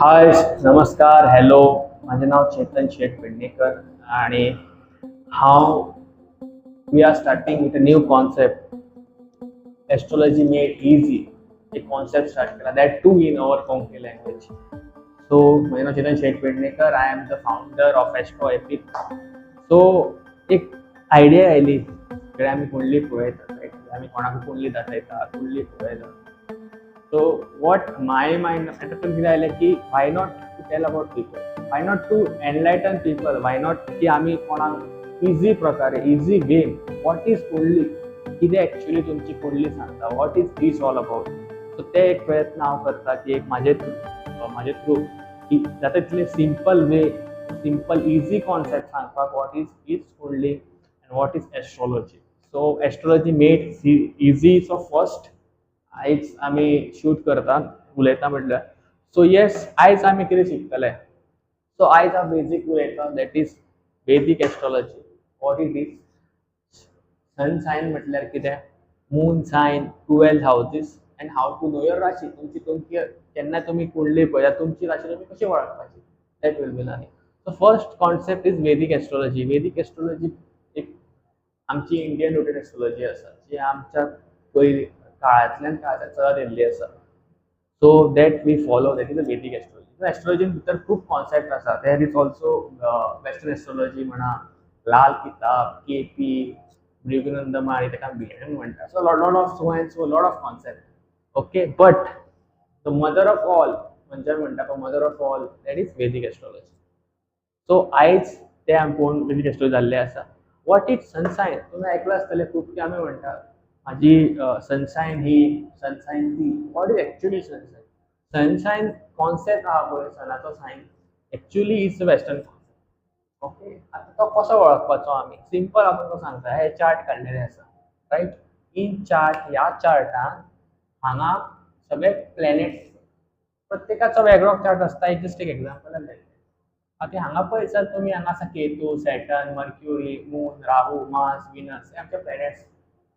हाय, नमस्कार, हॅलो. माझे नाव चेतन शेठ पेडणेकर आणि हाव we are starting with a new concept astrology made easy. एक कॉन्सेप्ट स्टार्ट केला that to in our Konkani language. So माझे नाव Chetan Sheth Pednekar. I am the founder of Astro Epic. So एक आयडिया आयली इकडे आम्ही कुंडली पळयता, आम्ही कोणाक कुंडली दाखयता, कुंडली पळयता. So what my mind attraction किती आले की why not to tell about people, why not to enlighten people, why not की आम्ही कोणाक इझी प्रकारे इझी वे what is कुंडली किती ऍक्च्युअली तुमची कुंडली सांगता, what is this all about. So ते एक प्रयत्न हांव करता की एक माझे थ्रू की जाता तितले simple way simple easy concept सांगपाक what is कुंडली and what is astrology. So astrology made easy. So first आयज आम्ही शूट करता उलयता म्हटल्यार सो येस आयज आम्ही कितें शिकतले. सो आयज हांव बेजीक उलयता that is Vedic astrology. What it is sun sign म्हटल्यार कितें, moon sign, 12 houses and how to know your rashi. तुमची तुमची केन्ना तुमी कुंडली पळयता तुमची राशी तुमी कशी वळखपाची that will be learning. So first concept is Vedic astrology. Vedic astrology एक आमची इंडियन रुटीन एस्ट्रोलॉजी आसा जी आमच्या पयलीं काळांतल्यान चलत येयल्ली आसा. So that we follow that is a Vedic astrology. एस्ट्रोलॉजीन भितर खूब कॉन्सेप्ट आसा. There is also western astrology म्हणा, लाल किताब, केपी, भृगुनंदम आणि ताका बीएम म्हणटा. So lot of so and so lot of concept. Okay, but the mother of all म्हणजे म्हणटा mother of all that is Vedic astrology. So आयज ते आमकां वेदीक एस्ट्रोलॉजी जाल्ले आसा. वॉट इज सनसायन तुमी आयकलां आसतलें खूब की आमी म्हणटा माझी सनसायन ही सनसायन ती. What is actually sun sign. Sun sign concept हा पळय सनाचो sign actually is western concept. Okay, आता तो कसो वळखपाचो आमी सिंपल आपण तो सांगता. हे चार्ट काडलेले आसा रायट. इन चार्ट ह्या चार्टान हांगा सगळे प्लॅनेट्स प्रत्येकाचो वेगळो चार्ट आसता. एक जस्ट एक एग्जांपल घालता. आता हांगा पळयत तुमी हांगा आसा केतू, सॅटर्न, मर्क्युरी, मून, राहू, मार्स, विनस हे आमचे प्लॅनेट्स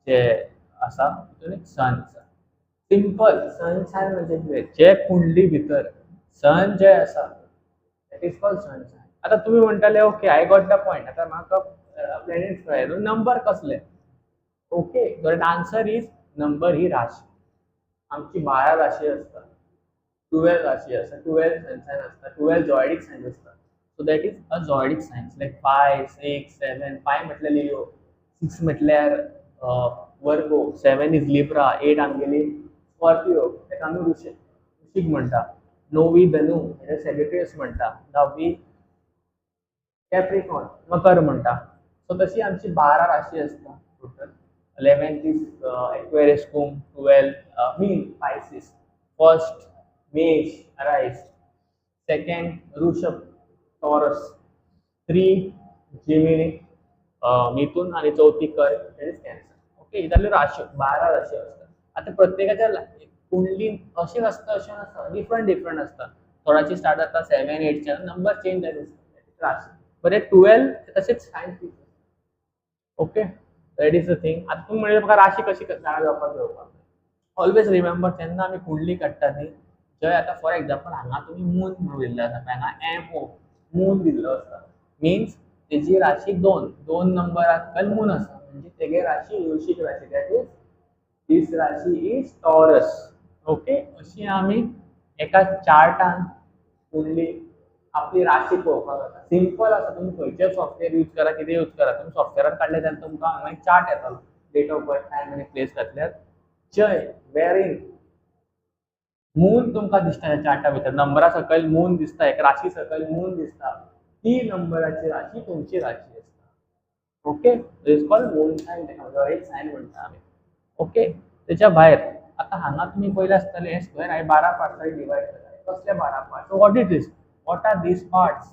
जे आसा. तितून एक सन आसा. सिंपल सन सायन म्हणजे कितें, जे कुंडली भितर सन जे आसा that is called sun sign. आता तुम्ही म्हणटाले okay I got the point. आता म्हाका प्लॅनेट्स कळ्ळे, नंबर कसले. Okay, the answer is number ही राशी. आमची 12 राशी असता, 12 राशी असता, 12 सन सायन असता, 12 झॉयडिक सायन्स असता. So that is a zodiac signs like 5, 6, 7. 5 म्हटल्यार लिओ, 6 म्हटल्यार वर्गो, 7 इज लिब्रा, 8 आमगेली स्कॉर्पिओ ताका आमी वृश्चिक म्हणटा. 9वी धनु म्हणजे सॅजिटेरियस म्हणटा. 10वी कॅप्रिकॉर्न मकर म्हणटा. सो तशी आमची 12 राशी असता total. 11th is Aquarius, Kumbh. 12 Meen Pisces. First Mesh Aries. Second Rishabh Taurus. 3 Gemini Mithun आणि 4थी कर्क इज कॅन्सर. ओके, ही जाल्यो राशी 12 राशी असतात. आता प्रत्येकाच्या कुंडलीन अशें आसता अशें नसता, डिफरंट डिफरंट असता. थोड्याची स्टार्ट जाता 7, 8च्यान नंबर चेंज जायत असता राशी. बट 12 तशेंच science. Okay, that is the thing. आता तुम्ही म्हणजे म्हाका राशी कशी जाणा घेवपाक ऑलवेज रिमेंबर जेन्ना आमी कुंडली काडटा न्ही, जंय आता फॉर एक्झाम्पल हांगा तुमी मून म्हणून दिल्लो आसा, हांगा MO मून दिल्लो आसा. मीन्स तेजी राशी 2 नंबराक मून आसा म्हणजे तेगे राशी वृश्चिक राशी. दॅट इज दिस राशी इज टॉरस. ओके, अशी आमी एका चार्टान कुंडली आपली राशी पळोवपाक जाता. सिंपल आसा. तुम्ही खंयचे सॉफ्टवेअर यूज करा, कितें यूज करा, तुम्ही सॉफ्टवेअरान काडले तेन्ना तुमकां हांगा एक चार्ट येतलो. डेट ऑफ बर्थ, टायम आनी प्लेस घातल्यार जंय वेरीन मून तुमकां दिसता. ह्या चार्टा भितर नंबरा सकयल मून दिसता, एक राशी सकयल मून दिसता. ती नंबराची राशी तुमची राशी असता. Okay, is called moon sign. ताका एक सायन म्हणटा आमी. ओके, त्याच्या भायर आता हांगा तुम्ही पयले आसतले स्क्वेअर हांवें 12 पार्ट्सांनी डिवायड केला. कसले 12 parts. So what is this, what are these parts.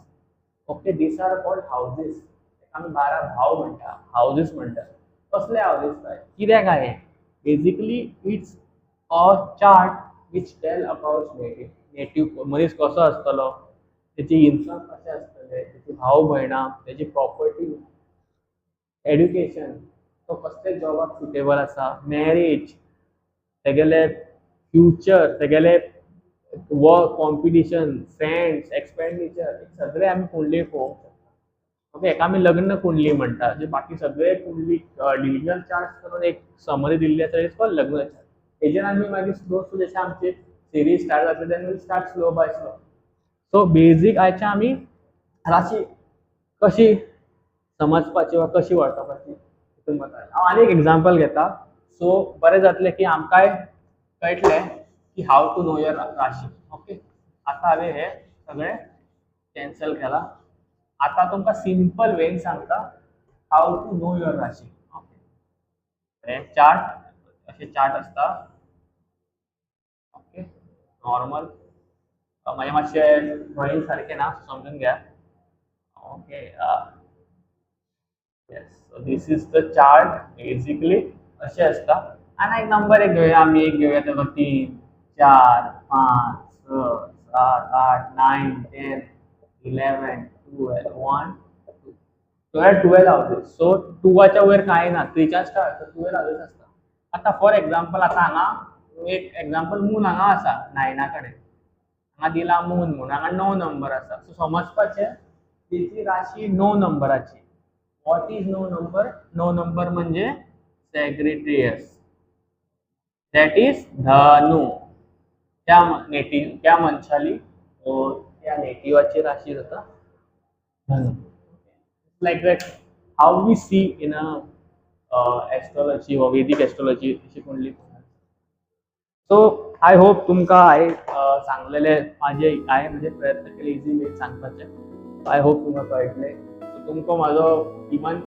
Okay, these are called houses. आमी 12 भाव म्हणटा, हाऊसेस म्हणटा. कसले हाऊसेस काय, कित्याक काय हे. Basically it's a chart which tell about native मनीस कसो आसतलो, त्याची इन्कम कशें आसतलें, त्याची भाव भयणां, त्याची प्रॉपर्टी, एड्युकेशन, तो कसले जॉबाक सुटेबल आसा, मॅरेज, तेगेले फ्युचर, तेगेले वर्क, कॉम्पिटिशन, फ्रेंड्स, एक्सपेंडिचर सगळे आम्ही कुंडली पळोवंक शकता. ओके, हेका आमी लग्न कुंडली म्हणटा. जे बाकी सगळे कुंडली डिव्हिजनल चार्ट करून एक समरी दिल्ली आसा इट्स कॉल्ड लग्न चार्ट. हेजेर आमी मागीर स्लो स्लो जशें आमची सिरीज स्टार्ट जातली then will start slow by slow. So basic आयचे आमी राशी कशी समजपाची वा कशी वळखपाची हितून वता. हांव आनी एक एग्जांपल घेता. सो बरें जातलें की आमकांय कळटलें की हाव टू नो युअर राशी. ओके, आतां हांवें हे सगळें कॅन्सल केला. आता तुमकां सिंपल वेन सांगता हाव टू नो युअर राशी. ओके, हे चार्ट असे चार्ट असता. ओके, नॉर्मल म्हणजे मातशें ड्रॉइंग सारकें ना समजून घ्या. Okay, yes, so this is the chart basically असे असता. आणि एक नंबर एक घेऊया आम्ही. एक घेऊया त्याला 3, 4, 5, 6, 7, 8, 9, 10, 11, 12, 1, 12 हाऊसेस. सो 2च्या वयर काय ना, 3च्या स्टार्ट 12 हाऊसेस असता. आता फॉर एक्झाम्पल आता हांगा एक एक्झाम्पल मून हांगा आसा 9 कडेन. हांगा दिला मून म्हणून हांगा 9 नंबर आसा. सो समजपाचें तेची राशी 9 नंबराची. What is 9 number? 9 नंबर म्हणजे सॅग्रेटियस, दॅट इज धनु. त्या मनशाली त्या नेटिवाची राशी जाता Dhanu. Like that how we see in astrology व वैदिक एस्ट्रोलॉजी अशी कुंडली. सो आय होप तुमकां हांवें सांगलेले माझे हांवें म्हणजे प्रयत्न केले इजी वेन सांगपाचे. आय होप तुमकां कळटलें. सो तुमकां म्हाजो इवन